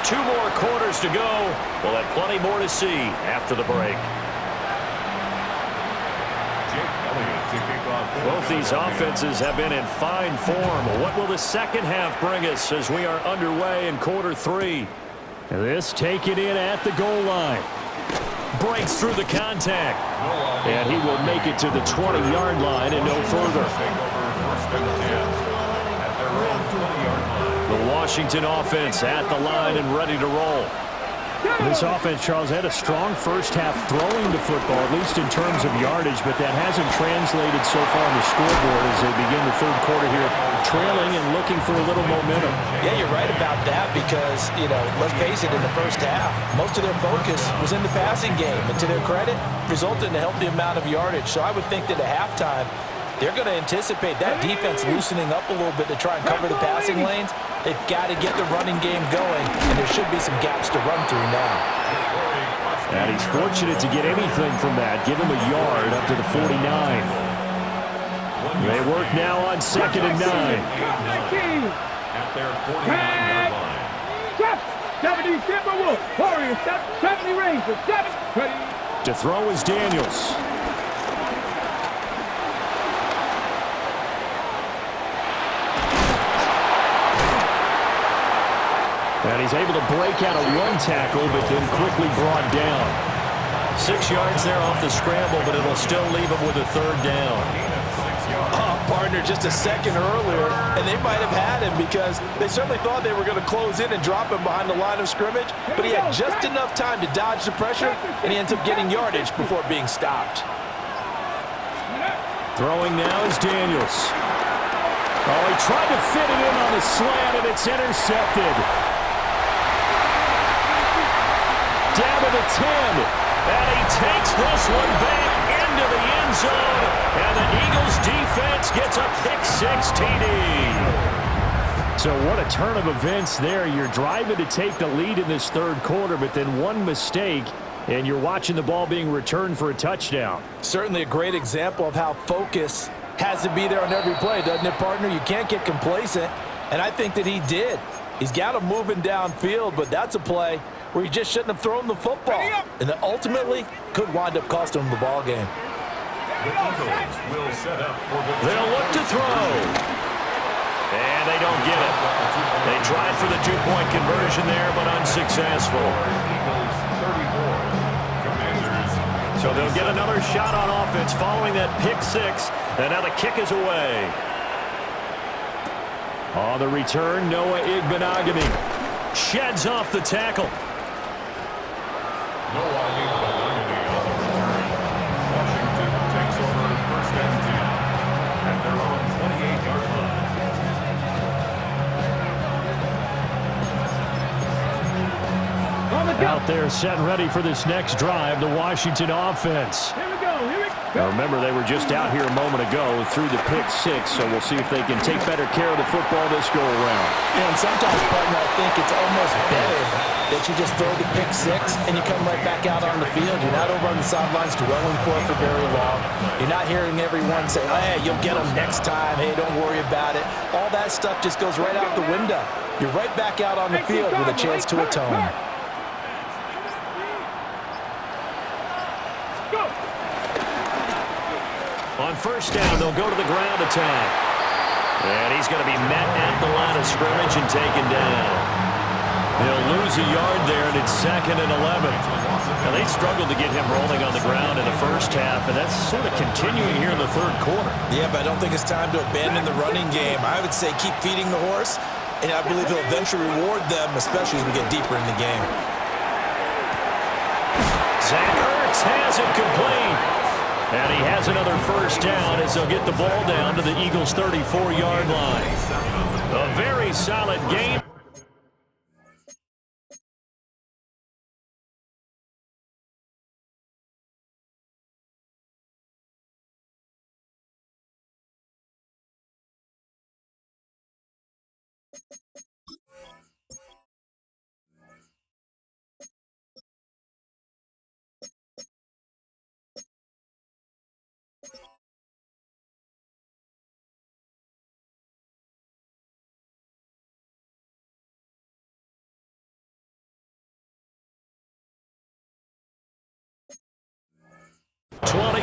2 more quarters to go. We'll have plenty more to see after the break. Both these offenses have been in fine form. What will the second half bring us as we are underway in quarter 3? This taken in at the goal line. Breaks through the contact. And he will make it to the 20-yard line and no further. The Washington offense at the line and ready to roll. This offense, Charles, had a strong first half throwing the football, at least in terms of yardage, but that hasn't translated so far on the scoreboard as they begin the third quarter here, trailing and looking for a little momentum. Yeah, you're right about that because, let's face it, in the first half, most of their focus was in the passing game, and to their credit, resulted in a healthy amount of yardage. So I would think that at halftime, they're going to anticipate that defense loosening up a little bit to try and cover the passing lanes. They've got to get the running game going, and there should be some gaps to run through now. And he's fortunate to get anything from that. Give him a yard up to the 49. They work now on 2nd and 9. At their 49-yard line. 70 Timberwolves. Warriors 70 Rangers. 7. To throw is Daniels. And he's able to break out a run tackle, but then quickly brought down. 6 yards there off the scramble, but it'll still leave him with a 3rd down. Partner, just a second earlier, and they might have had him because they certainly thought they were going to close in and drop him behind the line of scrimmage, but he had just enough time to dodge the pressure, and he ends up getting yardage before being stopped. Throwing now is Daniels. Oh, he tried to fit it in on the slant, and it's intercepted. Down to the 10, and he takes this one back into the end zone, and the Eagles defense gets a pick-6 TD. So what a turn of events there. You're driving to take the lead in this third quarter, but then one mistake, and you're watching the ball being returned for a touchdown. Certainly a great example of how focus has to be there on every play, doesn't it, partner? You can't get complacent, and I think that he did. He's got him moving downfield, but that's a play where he just shouldn't have thrown the football, and that ultimately could wind up costing him the ball game. The Eagles will set up for the... They'll look to throw. And they don't get it. They tried for the 2-point conversion there, but unsuccessful. Eagles 34. Commanders. So they'll get another shot on offense following that pick-6, and now the kick is away. On the return, Noah Igbenogany sheds off the tackle. Noah Igbenogany on the return. Washington takes over 1st and 10 at their own 28-yard line. Out there set ready for this next drive, the Washington offense. Here we go. Now remember, they were just out here a moment ago through the pick-6, so we'll see if they can take better care of the football this go-around. And sometimes, partner, I think it's almost better that you just throw the pick-6 and you come right back out on the field. You're not over on the sidelines dwelling for it for very long. You're not hearing everyone say, oh, hey, you'll get them next time. Hey, don't worry about it. All that stuff just goes right out the window. You're right back out on the field with a chance to atone. On 1st down, they'll go to the ground attack. And he's going to be met at the line of scrimmage and taken down. They'll lose a yard there, and it's 2nd and 11. Now, they struggled to get him rolling on the ground in the first half, and that's sort of continuing here in the third quarter. Yeah, but I don't think it's time to abandon the running game. I would say keep feeding the horse, and I believe he'll eventually reward them, especially as we get deeper in the game. Zach Ertz has it complete. And he has another 1st down as they'll get the ball down to the Eagles' 34-yard line. A very solid game.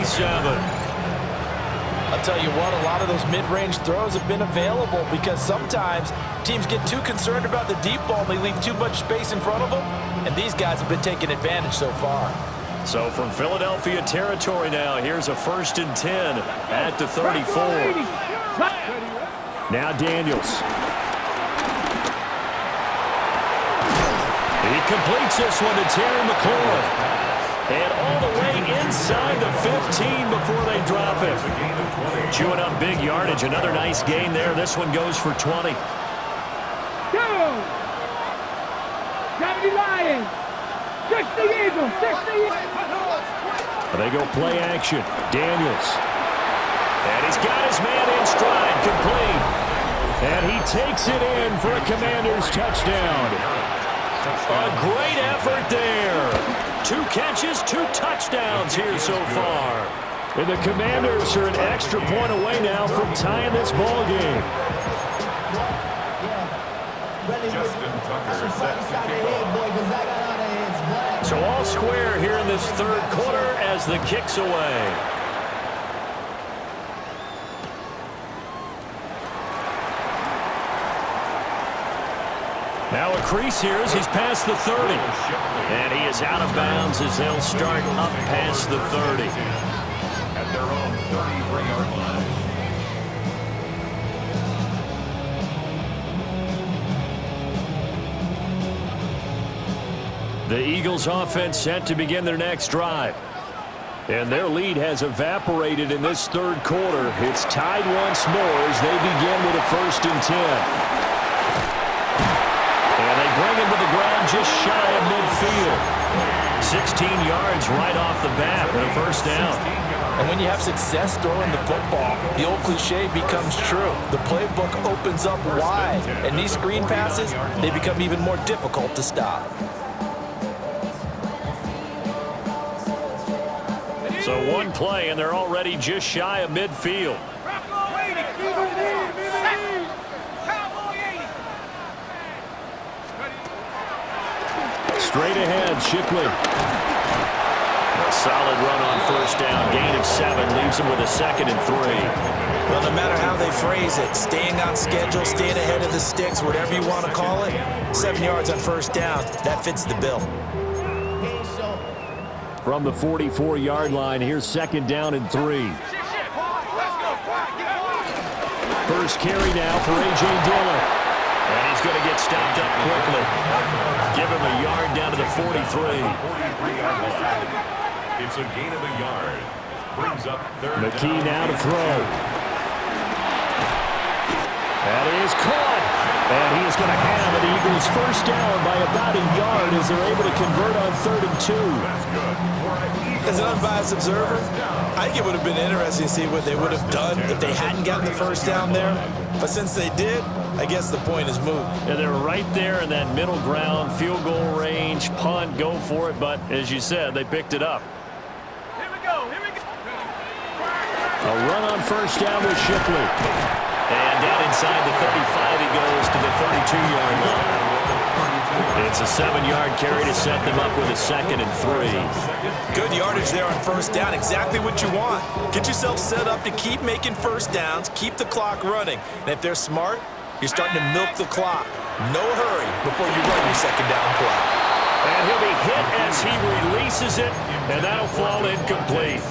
27. I'll tell you what, a lot of those mid-range throws have been available because sometimes teams get too concerned about the deep ball and they leave too much space in front of them, and these guys have been taking advantage so far. So from Philadelphia territory now, here's a 1st and 10 at the 34. Now Daniels. He completes this one to Terry McLaurin. And all the way inside the 15 before they drop it. Chewing up big yardage. Another nice gain there. This one goes for 20. Go! 70 Lions! 60 Eagles! 60 Eagles! They go play action. Daniels. And he's got his man in stride. Complete. And he takes it in for a Commanders touchdown. A great effort there. 2 catches, 2 touchdowns here so far. And the Commanders are an extra point away now from tying this ball game. Justin Tucker set to kick off. So all square here in this 3rd quarter as the kick's away. Now a crease here as he's past the 30. And he is out of bounds as they'll start up past the 30. At their own 33-yard line. The Eagles offense set to begin their next drive. And their lead has evaporated in this 3rd quarter. It's tied once more as they begin with a 1st and 10. And they bring him to the ground just shy of midfield. 16 yards right off the bat and a 1st down. And when you have success throwing the football, the old cliche becomes true. The playbook opens up wide, and these screen passes, they become even more difficult to stop. So one play, and they're already just shy of midfield. Straight ahead, Shipley. A solid run on 1st down. Gain of 7 leaves him with a 2nd and 3. Well, no matter how they phrase it, staying on schedule, staying ahead of the sticks, whatever you want to call it, 7 yards on 1st down, that fits the bill. From the 44-yard line, here's 2nd down and 3. First carry now for A.J. Dillon. And he's going to get stopped up quickly. Give him a yard down to the 43. 43-yard line. It's a gain of a yard. Brings up 3rd McKee down. now to throw. That is caught. And he is going to have an Eagles 1st down by about a yard as they're able to convert on 3rd and 2. That's good. As an unbiased observer, I think it would have been interesting to see what they would have done if they hadn't gotten the 1st down there. But since they did, I guess the point is moot. And they're right there in that middle ground, field goal range, punt, go for it. But as you said, they picked it up. Here we go, here we go. A run on 1st down with Shipley. And down inside the 35, he goes to the 32-yard line. It's a 7-yard carry to set them up with a 2nd and 3. Good yardage there on 1st down, exactly what you want. Get yourself set up to keep making 1st downs, keep the clock running. And if they're smart, you're starting to milk the clock. No hurry before you run your 2nd down play. And he'll be hit as he releases it, and that'll fall incomplete.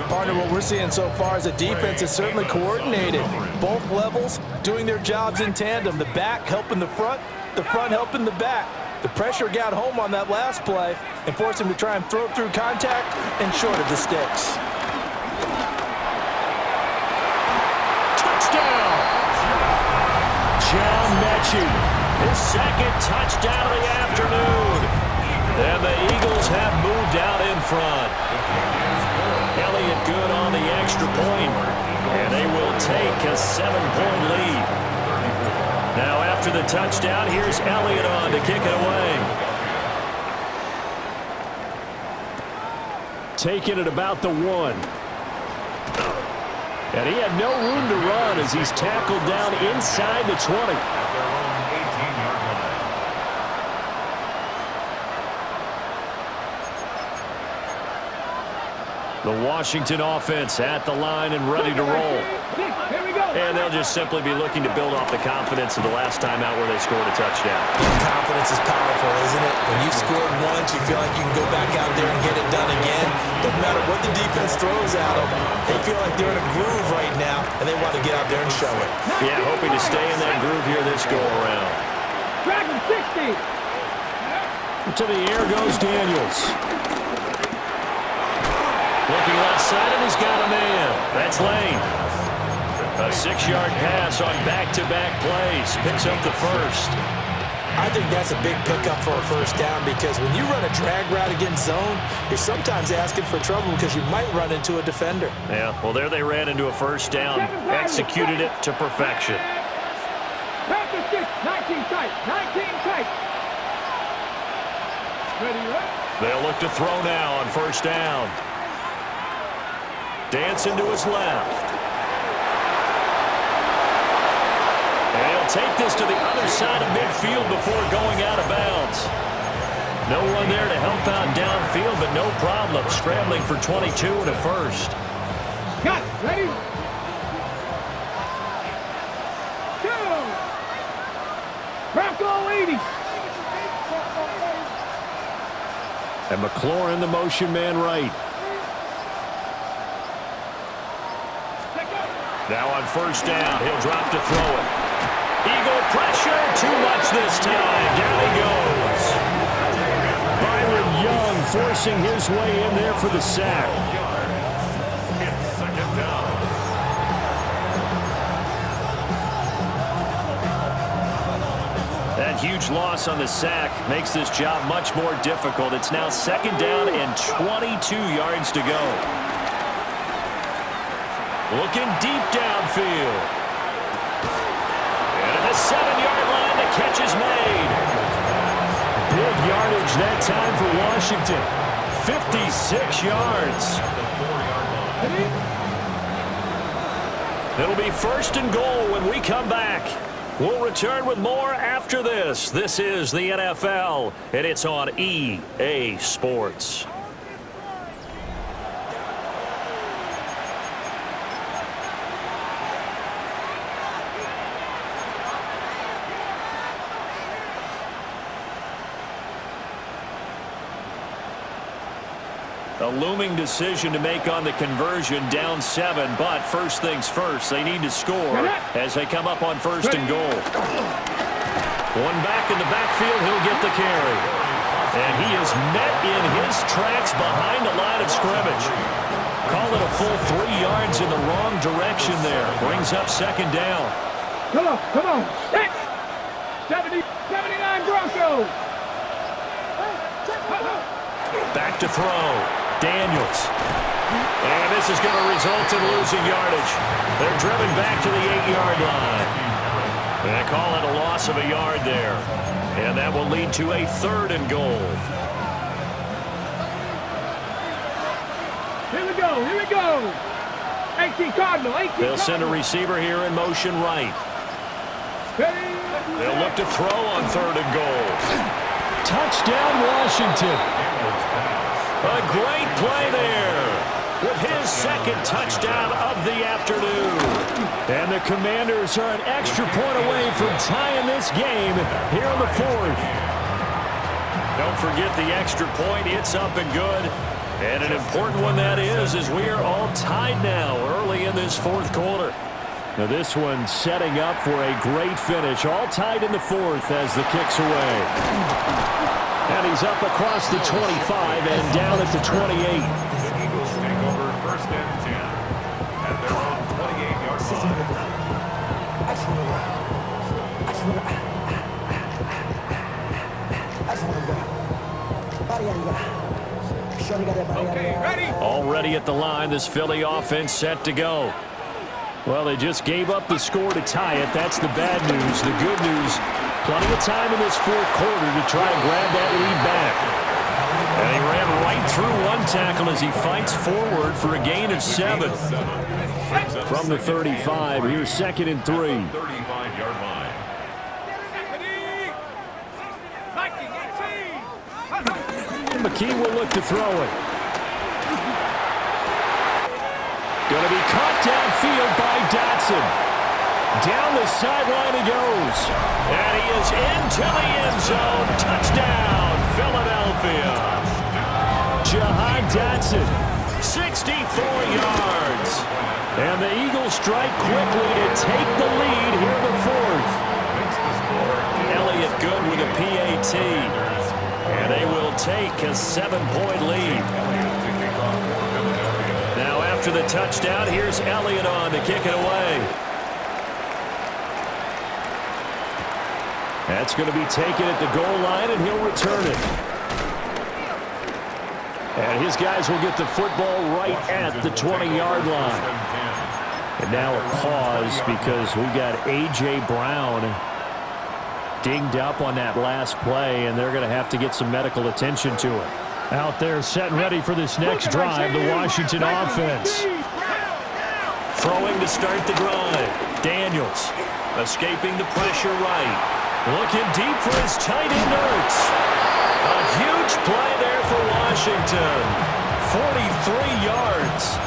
Partner, what we're seeing so far is a defense is certainly coordinated. Both levels doing their jobs in tandem. The back helping the front helping the back. The pressure got home on that last play and forced him to try and throw through contact and short of the sticks. Touchdown! John Mechie, his 2nd touchdown of the afternoon. And the Eagles have moved out in front. Elliott good on the extra point, and they will take a 7-point lead. Now after the touchdown, here's Elliott on to kick it away. Taking it about the 1. And he had no room to run as he's tackled down inside the 20. At their own 18-yard line. The Washington offense at the line and ready to roll. Here we go. And they'll just simply be looking to build off the confidence of the last time out where they scored a touchdown. Confidence is powerful, isn't it? When you've scored once, you feel like you can go back out there and get it done again. Doesn't matter what the defense throws at them. They feel like they're in a groove right now, and they want to get out there and show it. Yeah, hoping to stay in that groove here this go-around. Dragon 60. To the air goes Daniels. Looking left side, and he's got a man. That's Lane. A 6-yard pass on back-to-back plays. Picks up the first. I think that's a big pickup for a first down because when you run a drag route against zone, you're sometimes asking for trouble because you might run into a defender. Yeah, well, there they ran into a first down. Executed it to perfection. Panther 6, 19 tight, 19 tight. Ready, right? They'll look to throw now on first down. Dancing to his left. And he'll take this to the other side of midfield before going out of bounds. No one there to help out downfield, but no problem scrambling for 22 and a first. Got it. Ready? Go. Bronco 80. And McLaurin, the motion man right. Now on first down, he'll drop to throw it. Eagle pressure, too much this time. Down he goes. Byron Young forcing his way in there for the sack. It's second down. That huge loss on the sack makes this job much more difficult. It's now second down and 22 yards to go. Looking deep downfield. And at the 7-yard line, the catch is made. Big yardage that time for Washington. 56 yards. It'll be first and goal when we come back. We'll return with more after this. This is the NFL, and it's on EA Sports. A looming decision to make on the conversion, down 7, but first things first, they need to score as they come up on first and goal. One back in the backfield, he'll get the carry. And he is met in his tracks behind the line of scrimmage. Call it a full 3 yards in the wrong direction there. Brings up second down. Come on, come on. 79 Broncos. Back to throw. Daniels. And this is going to result in losing yardage. They're driven back to the 8-yard line. They call it a loss of a yard there. And that will lead to a third and goal. Here we go, here we go. 18 Cardinal, 18 They'll send a Cardinal. receiver here in motion right. They'll look to throw on third and goal. Touchdown, Washington. A great play there with his second touchdown of the afternoon. And the Commanders are an extra point away from tying this game here in the fourth. Don't forget the extra point. It's up and good. And an important one that is, as we are all tied now early in this fourth quarter. Now this one setting up for a great finish. All tied in the fourth as the kick's away. And he's up across the 25 and down at the 28. The Eagles take over first and 10 at their own 28-yard line. Okay, ready? Already at the line, this Philly offense set to go. Well, they just gave up the score to tie it. That's the bad news. The good news, plenty of time in this fourth quarter to try and grab that lead back. And he ran right through one tackle as he fights forward for a gain of 7. From the 35, here's second and 3. 35-yard line. McKee will look to throw it. Going to be caught downfield by Dotson. Down the sideline he goes. And he is into the end zone. Touchdown, Philadelphia. Jahan Dotson, 64 yards. And the Eagles strike quickly to take the lead here in the fourth. Elliott good with a PAT. And they will take a 7-point lead. Now after the touchdown, here's Elliott on to kick it away. That's going to be taken at the goal line, and he'll return it. And his guys will get the football right at the 20-yard line. And now a pause because we got A.J. Brown dinged up on that last play, and they're going to have to get some medical attention to him. Out there set and ready for this next drive, the Washington offense. Throwing to start the drive. Daniels escaping the pressure right. Looking deep for his tight end Ertz. A huge play there for Washington. 43 yards.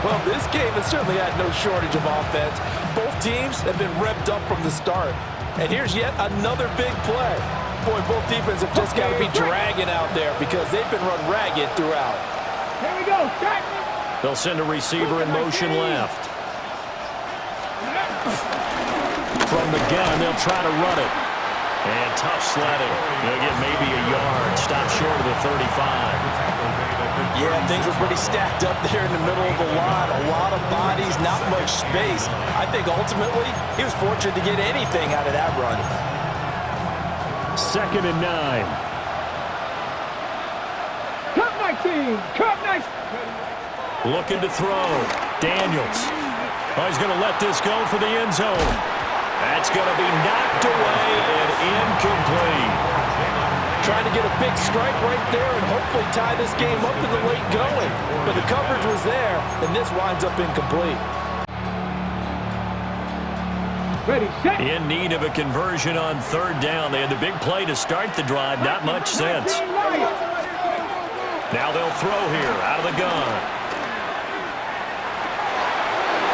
Well, this game has certainly had no shortage of offense. Both teams have been revved up from the start. And here's yet another big play. Boy, both defenses have just got to be dragging out there because they've been run ragged throughout. Here we go. They'll send a receiver in motion left. From the gun, they'll try to run it. And tough sledding. They'll get maybe a yard. Stop short of the 35. Yeah, things were pretty stacked up there in the middle of the line. A lot of bodies, not much space. I think ultimately he was fortunate to get anything out of that run. 2nd and 9. Cup 19. Cup 19. Looking to throw. Daniels. Oh, he's going to let this go for the end zone. That's going to be knocked away and incomplete. Trying to get a big strike right there and hopefully tie this game up in the late going. But the coverage was there, and this winds up incomplete. Ready, set. In need of a conversion on 3rd down. They had the big play to start the drive. Not much sense. Now they'll throw here out of the gun.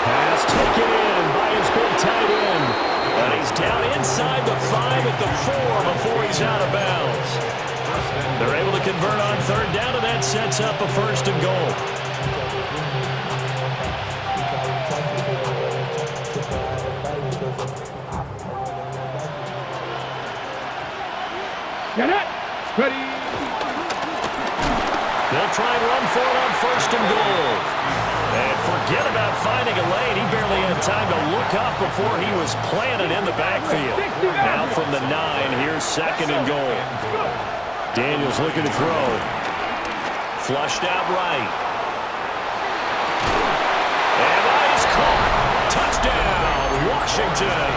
Pass taken in by his big tight end. And he's down inside the 5 at the 4 before he's out of bounds. They're able to convert on 3rd down, and that sets up a 1st and goal. Get it. Ready. They'll try and run for it on 1st and goal. And forget about finding a lane. He barely had time to look up before he was planted in the backfield. Now from the 9, here's 2nd and goal. Daniels looking to throw. Flushed out right. And that is caught. Touchdown, Washington.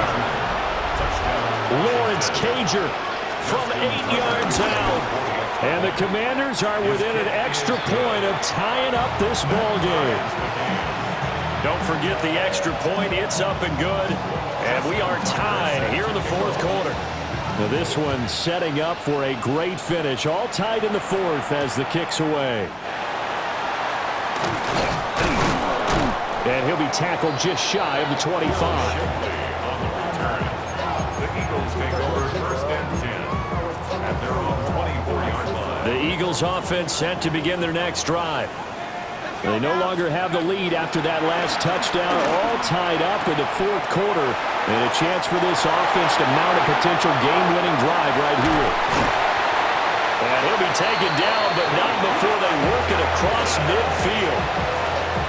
Lawrence Cager from 8 yards out. And the Commanders are within an extra point of tying up this ball game. Don't forget the extra point. It's up and good. And we are tied here in the 4th quarter. Now this one setting up for a great finish. All tied in the 4th as the kick's away. And he'll be tackled just shy of the 25. On the return, the Eagles take over 1st and 10 at their own 24-yard line. The Eagles offense set to begin their next drive. They no longer have the lead after that last touchdown, all tied up in the 4th quarter, and a chance for this offense to mount a potential game-winning drive right here. And he'll be taken down, but not before they work it across midfield.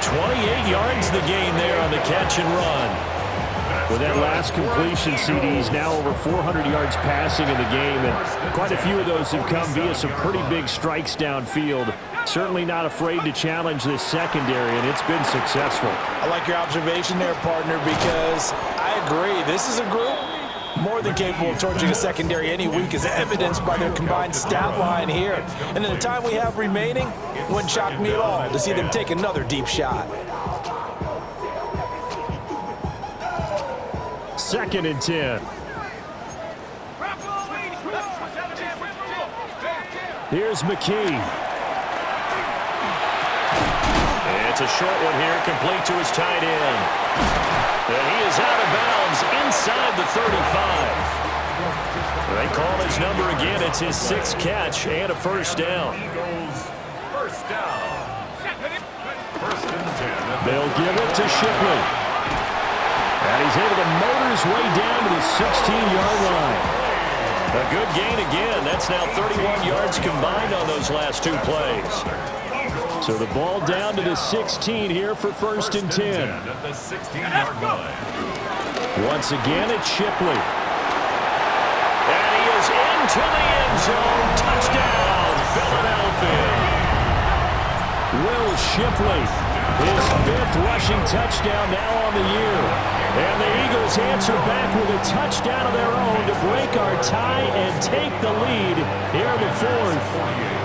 28 yards the gain there on the catch and run. With that last completion, CD's now over 400 yards passing in the game, and quite a few of those have come via some pretty big strikes downfield. Certainly not afraid to challenge this secondary, and it's been successful. I like your observation there, partner, because I agree. This is a group more than capable of torching a secondary any week, as evidenced by their combined stat line here. And in the time we have remaining, it wouldn't shock me at all to see them take another deep shot. 2nd and 10. Here's McKee. It's a short one here, complete to his tight end. And he is out of bounds inside the 35. They call his number again. It's his 6th catch and a first down. Eagles, first down. First and 10. They'll give it to Shipley. And he's able to motor his way down to the 16-yard line. A good gain again. That's now 31 yards combined on those last 2 plays. So the ball down to the 16 here for first and 10. At the 16-yard line. Once again, it's Shipley. And he is into the end zone. Touchdown, Philadelphia. Will Shipley, his 5th rushing touchdown now on the year. And the Eagles answer back with a touchdown of their own to break our tie and take the lead here in the 4th.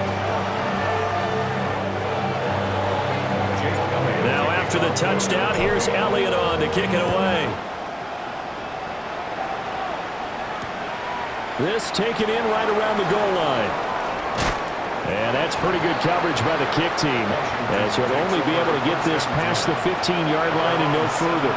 Now after the touchdown, here's Elliott on to kick it away. This taken in right around the goal line. And that's pretty good coverage by the kick team, as he'll only be able to get this past the 15-yard line and no further.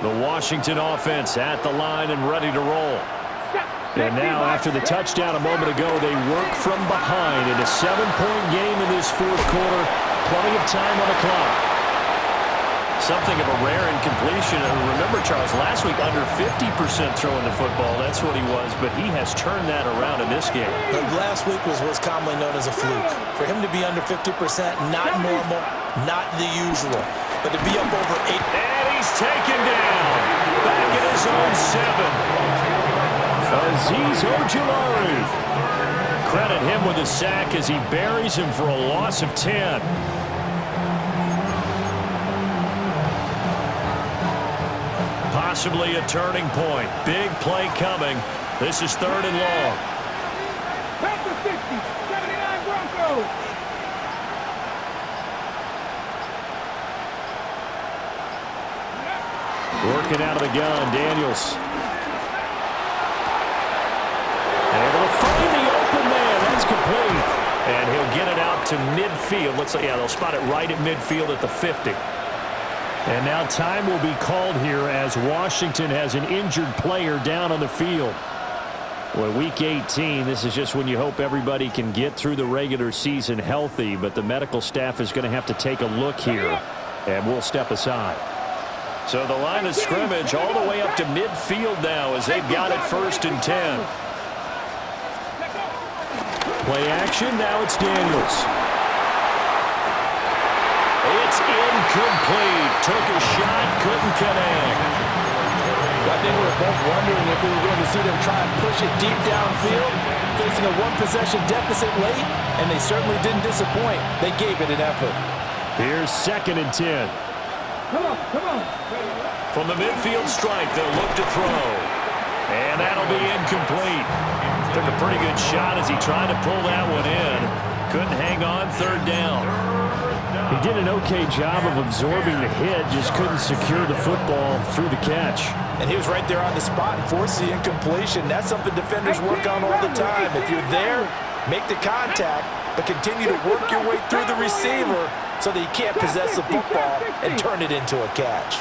The Washington offense at the line and ready to roll. And now, after the touchdown a moment ago, they work from behind in a 7-point game in this 4th quarter. Plenty of time on the clock. Something of a rare incompletion. And remember, Charles, last week under 50% throwing the football. That's what he was, but he has turned that around in this game. Last week was what's commonly known as a fluke. For him to be under 50%, not normal, not the usual. But to be up over 8. And he's taken down. Back at his own 7. Azeez Ojulari. Credit him with a sack as he buries him for a loss of 10. Possibly a turning point. Big play coming. This is 3rd and long. Back to 50, 79 Broncos. Working out of the gun, Daniels. Able to find the open man. That's complete. And he'll get it out to midfield. Looks like, yeah, they'll spot it right at midfield at the 50. And now time will be called here as Washington has an injured player down on the field. Well, week 18, this is just when you hope everybody can get through the regular season healthy, but the medical staff is going to have to take a look here, and we'll step aside. So the line of scrimmage all the way up to midfield now as they've got it 1st and 10. Play action, now it's Daniels. It's incomplete. Took a shot, couldn't connect. I think we were both wondering if we were going to see them try and push it deep downfield, facing a 1-possession deficit late, and they certainly didn't disappoint. They gave it an effort. Here's 2nd and 10. Come on. From the midfield stripe, they'll look to throw. And that'll be incomplete. Took a pretty good shot as he tried to pull that one in. Couldn't hang on, 3rd down. He did an okay job of absorbing the hit, just couldn't secure the football through the catch. And he was right there on the spot and forced the incompletion. That's something defenders work on all the time. If you're there, make the contact, but continue to work your way through the receiver so that you can't possess the football and turn it into a catch.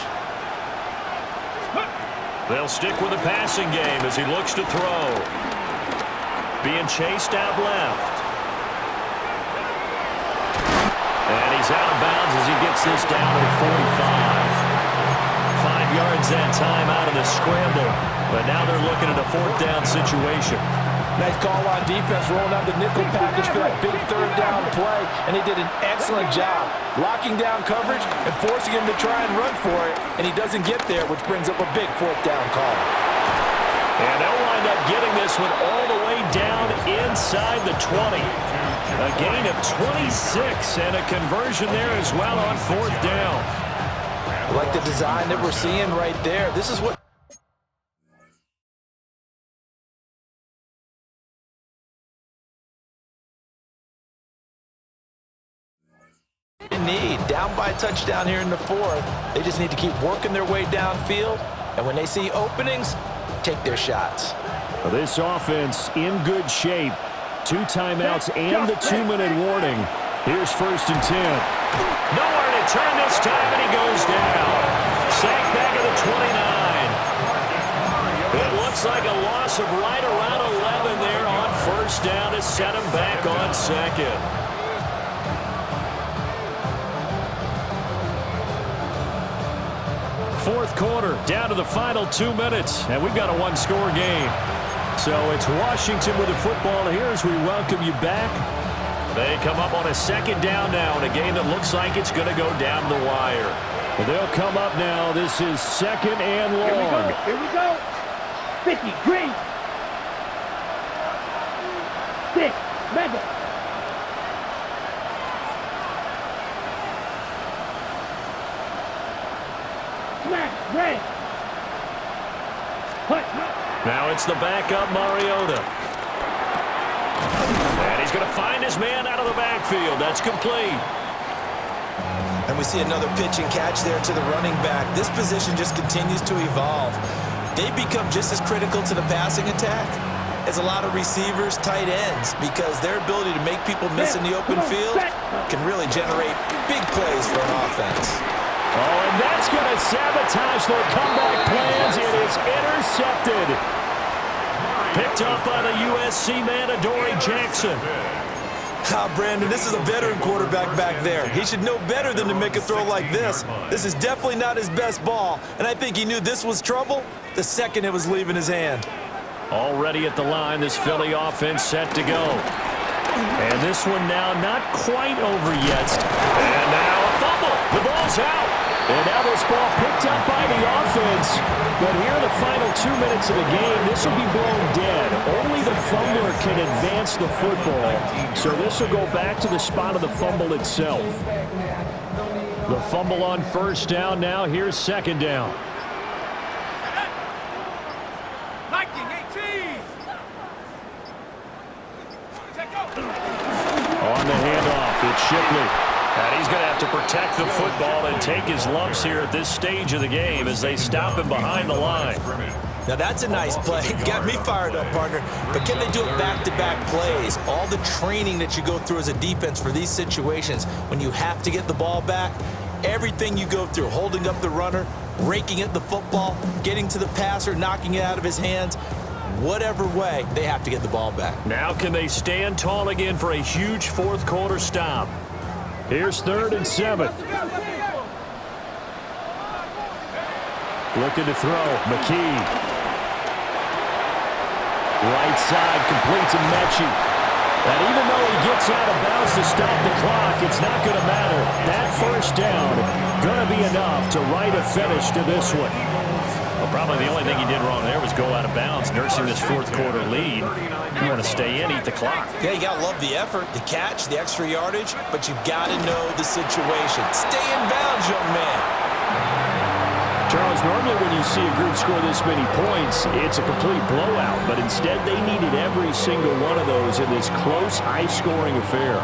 They'll stick with the passing game as he looks to throw. Being chased out left. And he's out of bounds as he gets this down to the 45. 5 yards that time out of the scramble. But now they're looking at a 4th down situation. Nice call on defense, rolling out the nickel package for that big 3rd down play. And he did an excellent job locking down coverage and forcing him to try and run for it. And he doesn't get there, which brings up a big 4th down call. And they'll wind up getting this one all the way down inside the 20. A gain of 26 and a conversion there as well on 4th down. I like the design that we're seeing right there. This is what they need. Down by a touchdown here in the 4th. They just need to keep working their way downfield. And when they see openings, take their shots. This offense in good shape. 2 timeouts and the 2-minute warning. Here's 1st and 10. Nowhere to turn this time, and he goes down. Sacked back at the 29. It looks like a loss of right around 11 there on 1st down to set him back on 2nd. Fourth quarter, down to the final 2 minutes, and we've got a 1-score game. So it's Washington with the football here as we welcome you back. They come up on a 2nd down now in a game that looks like it's going to go down the wire. Well, they'll come up now. This is 2nd and long. Here we go. 50, green. 6, mega. Smash, red. Hut. Now it's the backup Mariota. And he's going to find his man out of the backfield. That's complete. And we see another pitch and catch there to the running back. This position just continues to evolve. They become just as critical to the passing attack as a lot of receivers, tight ends, because their ability to make people miss in the open field can really generate big plays for an offense. Oh, and that's going to sabotage their comeback plans. It is intercepted. Picked up by the USC man, Adoree Jackson. Brandon, this is a veteran quarterback back there. He should know better than to make a throw like this. This is definitely not his best ball, and I think he knew this was trouble the second it was leaving his hand. Already at the line, this Philly offense set to go. And this one now not quite over yet. And now a fumble. The ball's out. And now this ball picked up by the offense. But here in the final 2 minutes of the game, this will be blown dead. Only the fumbler can advance the football. So this will go back to the spot of the fumble itself. The fumble on 1st down now. Here's 2nd down. On the handoff, it's Shipley. And he's going to have to protect the football and take his lumps here at this stage of the game as they stop him behind the line. Now that's a nice play. Got me fired up, partner. But can they do it back-to-back plays? All the training that you go through as a defense for these situations, when you have to get the ball back, everything you go through, holding up the runner, raking at the football, getting to the passer, knocking it out of his hands, whatever way, they have to get the ball back. Now can they stand tall again for a huge fourth quarter stop? Here's 3rd and 7. Looking to throw. McKee. Right side, complete to Mechie. And even though he gets out of bounds to stop the clock, it's not going to matter. That 1st down going to be enough to write a finish to this one. Well, probably the only thing he did wrong there was go out of bounds, nursing this fourth quarter lead. You want to stay in, eat the clock. Yeah, you got to love the effort, the catch, the extra yardage, but you've got to know the situation. Stay in bounds, young man. Charles, normally when you see a group score this many points, it's a complete blowout, but instead they needed every single one of those in this close, high-scoring affair.